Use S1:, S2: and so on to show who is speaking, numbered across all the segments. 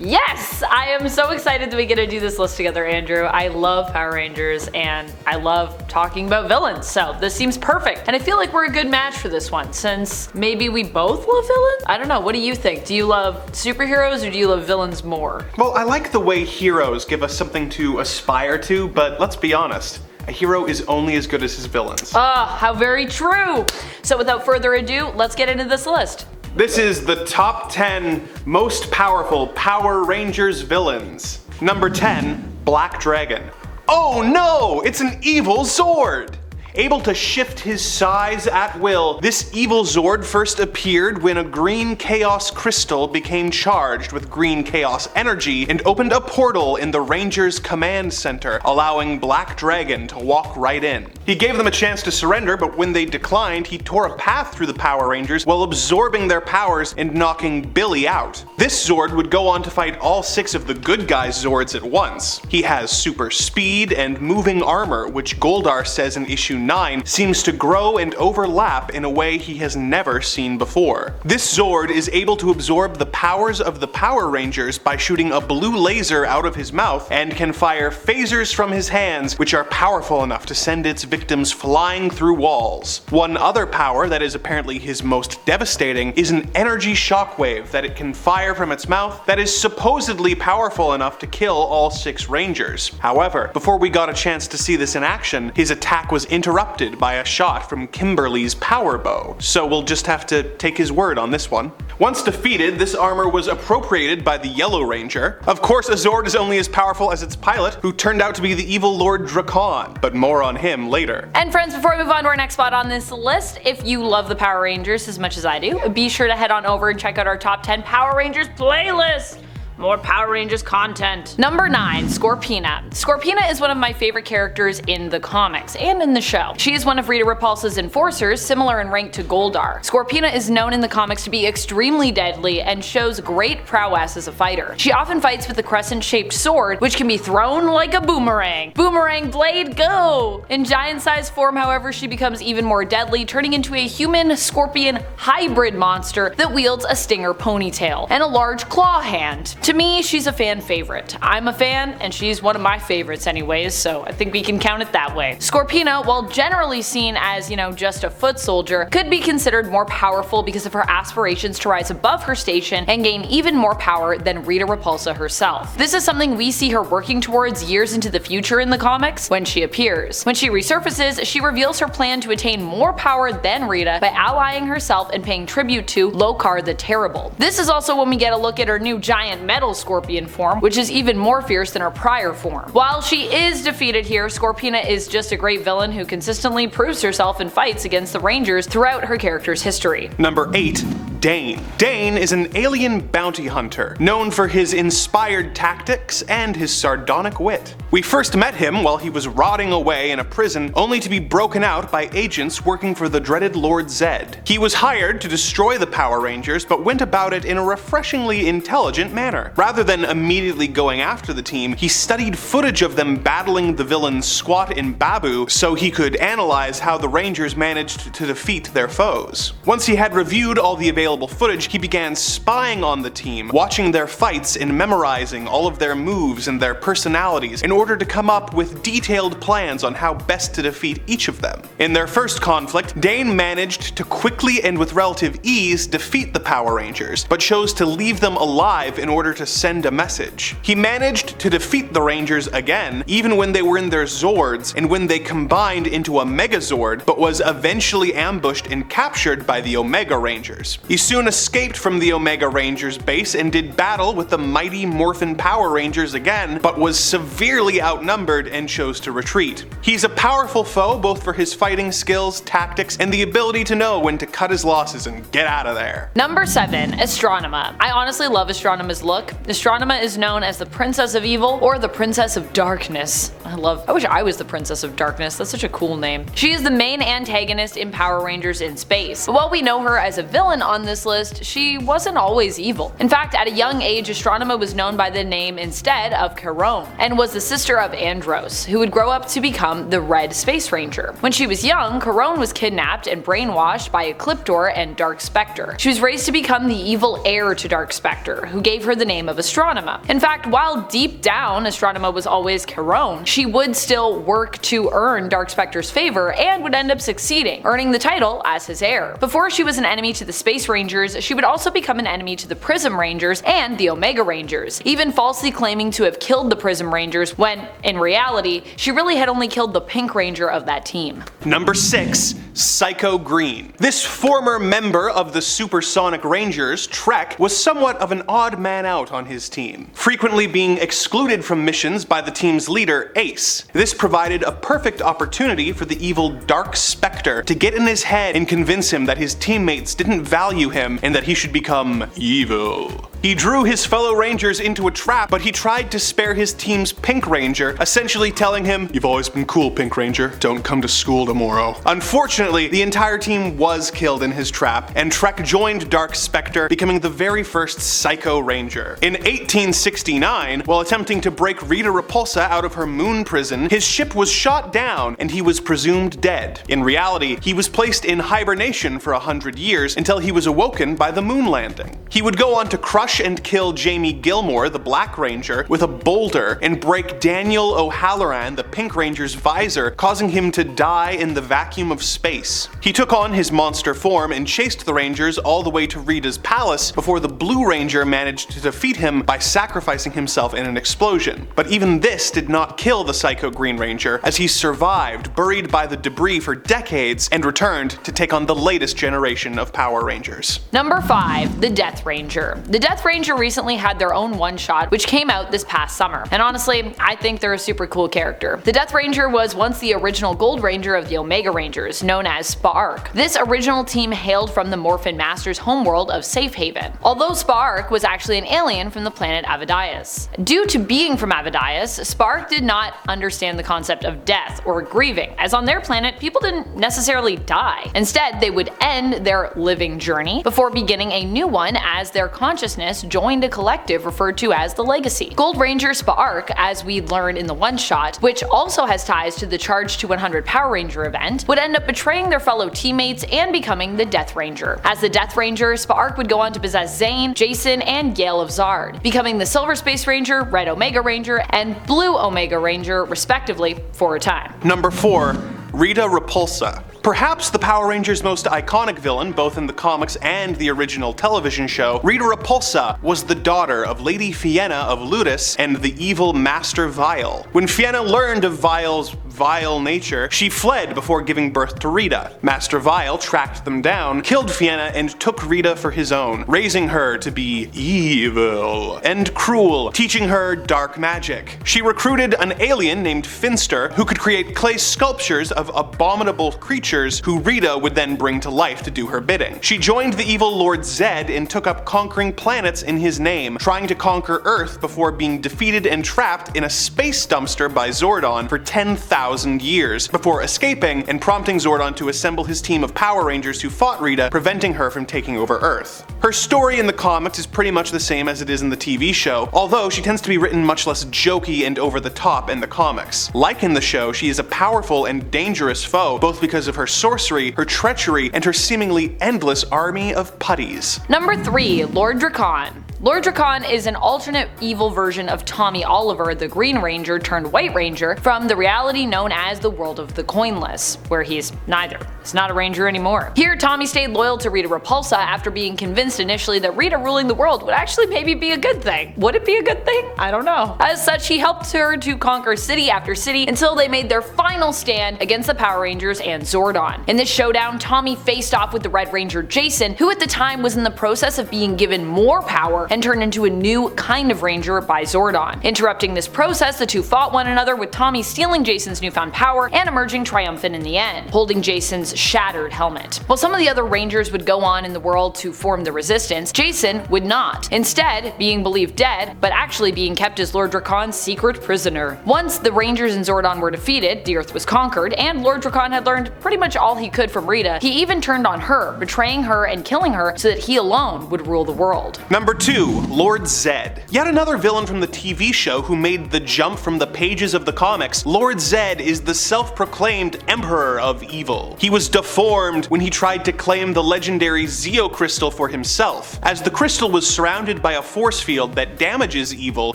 S1: Yes! I am so excited that we get to do this list together, Andrew. I love Power Rangers and I love talking about villains, so this seems perfect. And I feel like we're a good match for this one, since maybe we both love villains? I don't know, what do you think? Do you love superheroes or do you love villains more?
S2: Well, I like the way heroes give us something to aspire to, but let's be honest. A hero is only as good as his villains.
S1: Ah, how very true! So without further ado, let's get into this list.
S2: This is the top 10 most powerful Power Rangers villains. Number 10, Black Dragon. Oh no! It's an evil Zord! Able to shift his size at will, this evil Zord first appeared when a green chaos crystal became charged with green chaos energy and opened a portal in the Rangers command center, allowing Black Dragon to walk right in. He gave them a chance to surrender, but when they declined, he tore a path through the Power Rangers while absorbing their powers and knocking Billy out. This Zord would go on to fight all 6 of the good guys Zords at once. He has super speed and moving armor, which Goldar says in issue 9 seems to grow and overlap in a way he has never seen before. This Zord is able to absorb the powers of the Power Rangers by shooting a blue laser out of his mouth and can fire phasers from his hands, which are powerful enough to send its victims flying through walls. One other power that is apparently his most devastating is an energy shockwave that it can fire from its mouth that is supposedly powerful enough to kill all 6 Rangers. However, before we got a chance to see this in action, his attack was interrupted by a shot from Kimberly's power bow, so we'll just have to take his word on this one. Once defeated, this armor was appropriated by the Yellow Ranger. Of course, a Zord is only as powerful as its pilot, who turned out to be the evil Lord Drakkon, but more on him later.
S1: And friends, before we move on to our next spot on this list, if you love the Power Rangers as much as I do, be sure to head on over and check out our top 10 Power Rangers playlist. More Power Rangers content. Number 9, Scorpina. Scorpina is one of my favorite characters in the comics and in the show. She is one of Rita Repulsa's enforcers, similar in rank to Goldar. Scorpina is known in the comics to be extremely deadly and shows great prowess as a fighter. She often fights with a crescent-shaped sword, which can be thrown like a boomerang. Boomerang blade, go! In giant-sized form, however, she becomes even more deadly, turning into a human-scorpion hybrid monster that wields a stinger ponytail and a large claw hand. To me, she's a fan favorite. I'm a fan, and she's one of my favorites anyways, so I think we can count it that way. Scorpina, while generally seen as, just a foot soldier, could be considered more powerful because of her aspirations to rise above her station and gain even more power than Rita Repulsa herself. This is something we see her working towards years into the future in the comics when she appears. When she resurfaces, she reveals her plan to attain more power than Rita by allying herself and paying tribute to Lokar the Terrible. This is also when we get a look at her new giant metal scorpion form, which is even more fierce than her prior form. While she is defeated here, Scorpina is just a great villain who consistently proves herself in fights against the Rangers throughout her character's history.
S2: Number 8, Dayne. Dayne is an alien bounty hunter, known for his inspired tactics and his sardonic wit. We first met him while he was rotting away in a prison, only to be broken out by agents working for the dreaded Lord Zedd. He was hired to destroy the Power Rangers, but went about it in a refreshingly intelligent manner. Rather than immediately going after the team, he studied footage of them battling the villains Squat and Babu so he could analyze how the Rangers managed to defeat their foes. Once he had reviewed all the available footage, he began spying on the team, watching their fights and memorizing all of their moves and their personalities in order to come up with detailed plans on how best to defeat each of them. In their first conflict, Dayne managed to quickly and with relative ease defeat the Power Rangers, but chose to leave them alive in order to send a message. He managed to defeat the Rangers again, even when they were in their Zords and when they combined into a Megazord, but was eventually ambushed and captured by the Omega Rangers. He soon escaped from the Omega Rangers base and did battle with the mighty Morphin Power Rangers again, but was severely outnumbered and chose to retreat. He's a powerful foe both for his fighting skills, tactics, and the ability to know when to cut his losses and get out of there.
S1: Number 7, Astronema. I honestly love Astronema's look. Astronema is known as the Princess of Evil or the Princess of Darkness. I wish I was the Princess of Darkness, that's such a cool name. She is the main antagonist in Power Rangers in Space. But while we know her as a villain on on this list, she wasn't always evil. In fact, at a young age, Astronema was known by the name instead of Charon, and was the sister of Andros, who would grow up to become the Red Space Ranger. When she was young, Charon was kidnapped and brainwashed by Ecliptor and Dark Specter. She was raised to become the evil heir to Dark Specter, who gave her the name of Astronema. In fact, while deep down Astronema was always Charon, she would still work to earn Dark Specter's favor and would end up succeeding, earning the title as his heir. Before she was an enemy to the Space Rangers, she would also become an enemy to the Prism Rangers and the Omega Rangers, even falsely claiming to have killed the Prism Rangers when, in reality, she really had only killed the Pink Ranger of that team.
S2: Number 6. Psycho Green. This former member of the Supersonic Rangers, Trek, was somewhat of an odd man out on his team, frequently being excluded from missions by the team's leader, Ace. This provided a perfect opportunity for the evil Dark Specter to get in his head and convince him that his teammates didn't value him and that he should become evil. He drew his fellow Rangers into a trap, but he tried to spare his team's Pink Ranger, essentially telling him, "You've always been cool, Pink Ranger. Don't come to school tomorrow." Unfortunately, the entire team was killed in his trap, and Trek joined Dark Specter, becoming the very first Psycho Ranger. In 1869, while attempting to break Rita Repulsa out of her moon prison, his ship was shot down and he was presumed dead. In reality, he was placed in hibernation for 100 years until he was awoken by the moon landing. He would go on to crush and kill Jamie Gilmore, the Black Ranger, with a boulder and break Daniel O'Halloran, the Pink Ranger's visor, causing him to die in the vacuum of space. He took on his monster form and chased the Rangers all the way to Rita's palace before the Blue Ranger managed to defeat him by sacrificing himself in an explosion. But even this did not kill the Psycho Green Ranger, as he survived, buried by the debris for decades, and returned to take on the latest generation of Power Rangers.
S1: Number 5. The Death Ranger. The Death Ranger recently had their own one-shot, which came out this past summer, and honestly, I think they're a super cool character. The Death Ranger was once the original Gold Ranger of the Omega Rangers, known as Spark. This original team hailed from the Morphin Master's homeworld of Safe Haven, although Spark was actually an alien from the planet Avadias. Due to being from Avadias, Spark did not understand the concept of death or grieving, as on their planet, people didn't necessarily die. Instead, they would end their living journey before beginning a new one as their consciousness joined a collective referred to as the Legacy. Gold Ranger Spark, as we learned in the one-shot, which also has ties to the Charge to 100 Power Ranger event, would end up betraying their fellow teammates and becoming the Death Ranger. As the Death Ranger, Spark would go on to possess Zane, Jason, and Gale of Zard, becoming the Silver Space Ranger, Red Omega Ranger, and Blue Omega Ranger, respectively, for a time.
S2: Number 4. Rita Repulsa. Perhaps the Power Rangers' most iconic villain, both in the comics and the original television show, Rita Repulsa was the daughter of Lady Fienna of Ludus and the evil Master Vile. When Fienna learned of Vile's vile nature, she fled before giving birth to Rita. Master Vile tracked them down, killed Fienna, and took Rita for his own, raising her to be evil and cruel, teaching her dark magic. She recruited an alien named Finster, who could create clay sculptures of abominable creatures who Rita would then bring to life to do her bidding. She joined the evil Lord Zedd and took up conquering planets in his name, trying to conquer Earth before being defeated and trapped in a space dumpster by Zordon for 10,000 years, before escaping and prompting Zordon to assemble his team of Power Rangers who fought Rita, preventing her from taking over Earth. Her story in the comics is pretty much the same as it is in the TV show, although she tends to be written much less jokey and over the top in the comics. Like in the show, she is a powerful and dangerous foe, both because of her sorcery, her treachery, and her seemingly endless army of putties.
S1: Number 3. Lord Drakkon. Lord Drakkon is an alternate evil version of Tommy Oliver, the Green Ranger turned White Ranger, from the reality known as the World of the Coinless, where he's neither. He's not a Ranger anymore. Here, Tommy stayed loyal to Rita Repulsa after being convinced initially that Rita ruling the world would actually maybe be a good thing. Would it be a good thing? I don't know. As such, he helped her to conquer city after city until they made their final stand against the Power Rangers and Zordon. In this showdown, Tommy faced off with the Red Ranger Jason, who at the time was in the process of being given more power and turned into a new kind of ranger by Zordon. Interrupting this process, the two fought one another, with Tommy stealing Jason's newfound power and emerging triumphant in the end, holding Jason's shattered helmet. While some of the other rangers would go on in the world to form the Resistance, Jason would not, instead being believed dead, but actually being kept as Lord Drakkon's secret prisoner. Once the rangers and Zordon were defeated, the Earth was conquered, and Lord Drakkon had learned pretty much all he could from Rita. He even turned on her, betraying her and killing her so that he alone would rule the world.
S2: Number 2. Lord Zedd. Yet another villain from the TV show who made the jump from the pages of the comics. Lord Zedd is the self-proclaimed Emperor of Evil. He was deformed when he tried to claim the legendary Zeo crystal for himself. As the crystal was surrounded by a force field that damages evil,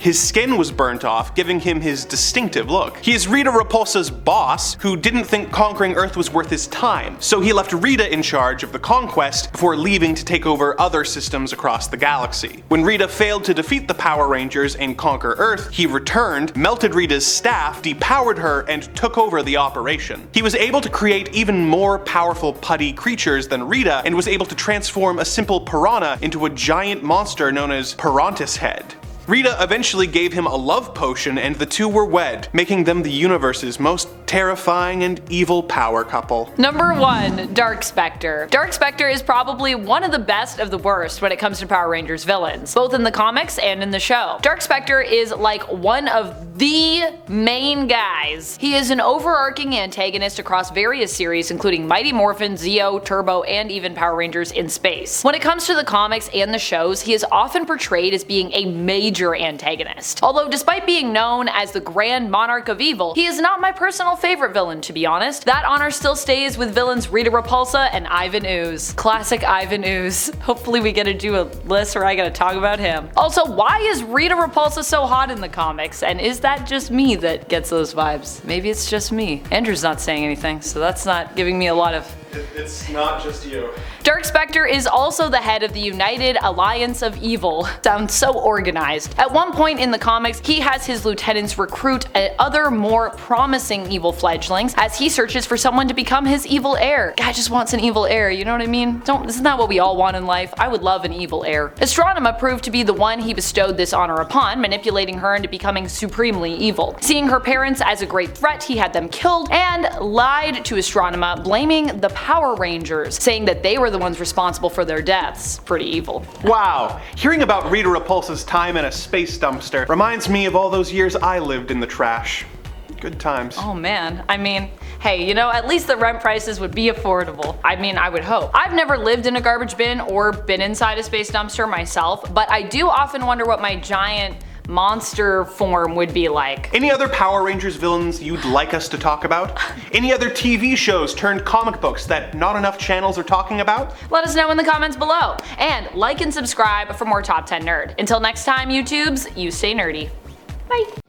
S2: his skin was burnt off, giving him his distinctive look. He is Rita Repulsa's boss, who didn't think conquering Earth was worth his time, so he left Rita in charge of the conquest before leaving to take over other systems across the galaxy. When Rita failed to defeat the Power Rangers and conquer Earth, he returned, melted Rita's staff, depowered her, and took over the operation. He was able to create even more powerful putty creatures than Rita, and was able to transform a simple piranha into a giant monster known as Pirantis Head. Rita eventually gave him a love potion and the two were wed, making them the universe's most terrifying and evil power couple.
S1: Number 1. Dark Specter. Dark Specter is probably one of the best of the worst when it comes to Power Rangers villains, both in the comics and in the show. Dark Specter is like one of the main guys. He is an overarching antagonist across various series including Mighty Morphin, Zeo, Turbo, and even Power Rangers in Space. When it comes to the comics and the shows, he is often portrayed as being a major antagonist. Although despite being known as the Grand Monarch of Evil, he is not my personal favorite villain, to be honest. That honor still stays with villains Rita Repulsa and Ivan Ooze. Classic Ivan Ooze. Hopefully we get to do a list where I gotta talk about him. Also, why is Rita Repulsa so hot in the comics, and is that just me that gets those vibes? Maybe it's just me. Andrew's not saying anything, so that's not giving me a lot of...
S2: It's not just you.
S1: Dark Specter is also the head of the United Alliance of Evil. Sounds so organized. At one point in the comics, he has his lieutenants recruit other more promising evil fledglings as he searches for someone to become his evil heir. Guy just wants an evil heir, you know what I mean? Isn't that what we all want in life? I would love an evil heir. Astronema proved to be the one he bestowed this honor upon, manipulating her into becoming supremely evil. Seeing her parents as a great threat, he had them killed and lied to Astronema, blaming the Power Rangers, saying that they were the ones responsible for their deaths. Pretty evil.
S2: Wow, hearing about Rita Repulsa's time in a space dumpster reminds me of all those years I lived in the trash. Good times.
S1: Oh man, I mean, hey, you know, at least the rent prices would be affordable. I mean, I would hope. I've never lived in a garbage bin or been inside a space dumpster myself, but I do often wonder what my giant monster form would be like.
S2: Any other Power Rangers villains you'd like us to talk about? Any other TV shows turned comic books that not enough channels are talking about?
S1: Let us know in the comments below. And like and subscribe for more Top 10 Nerd. Until next time, YouTubes, you stay nerdy. Bye.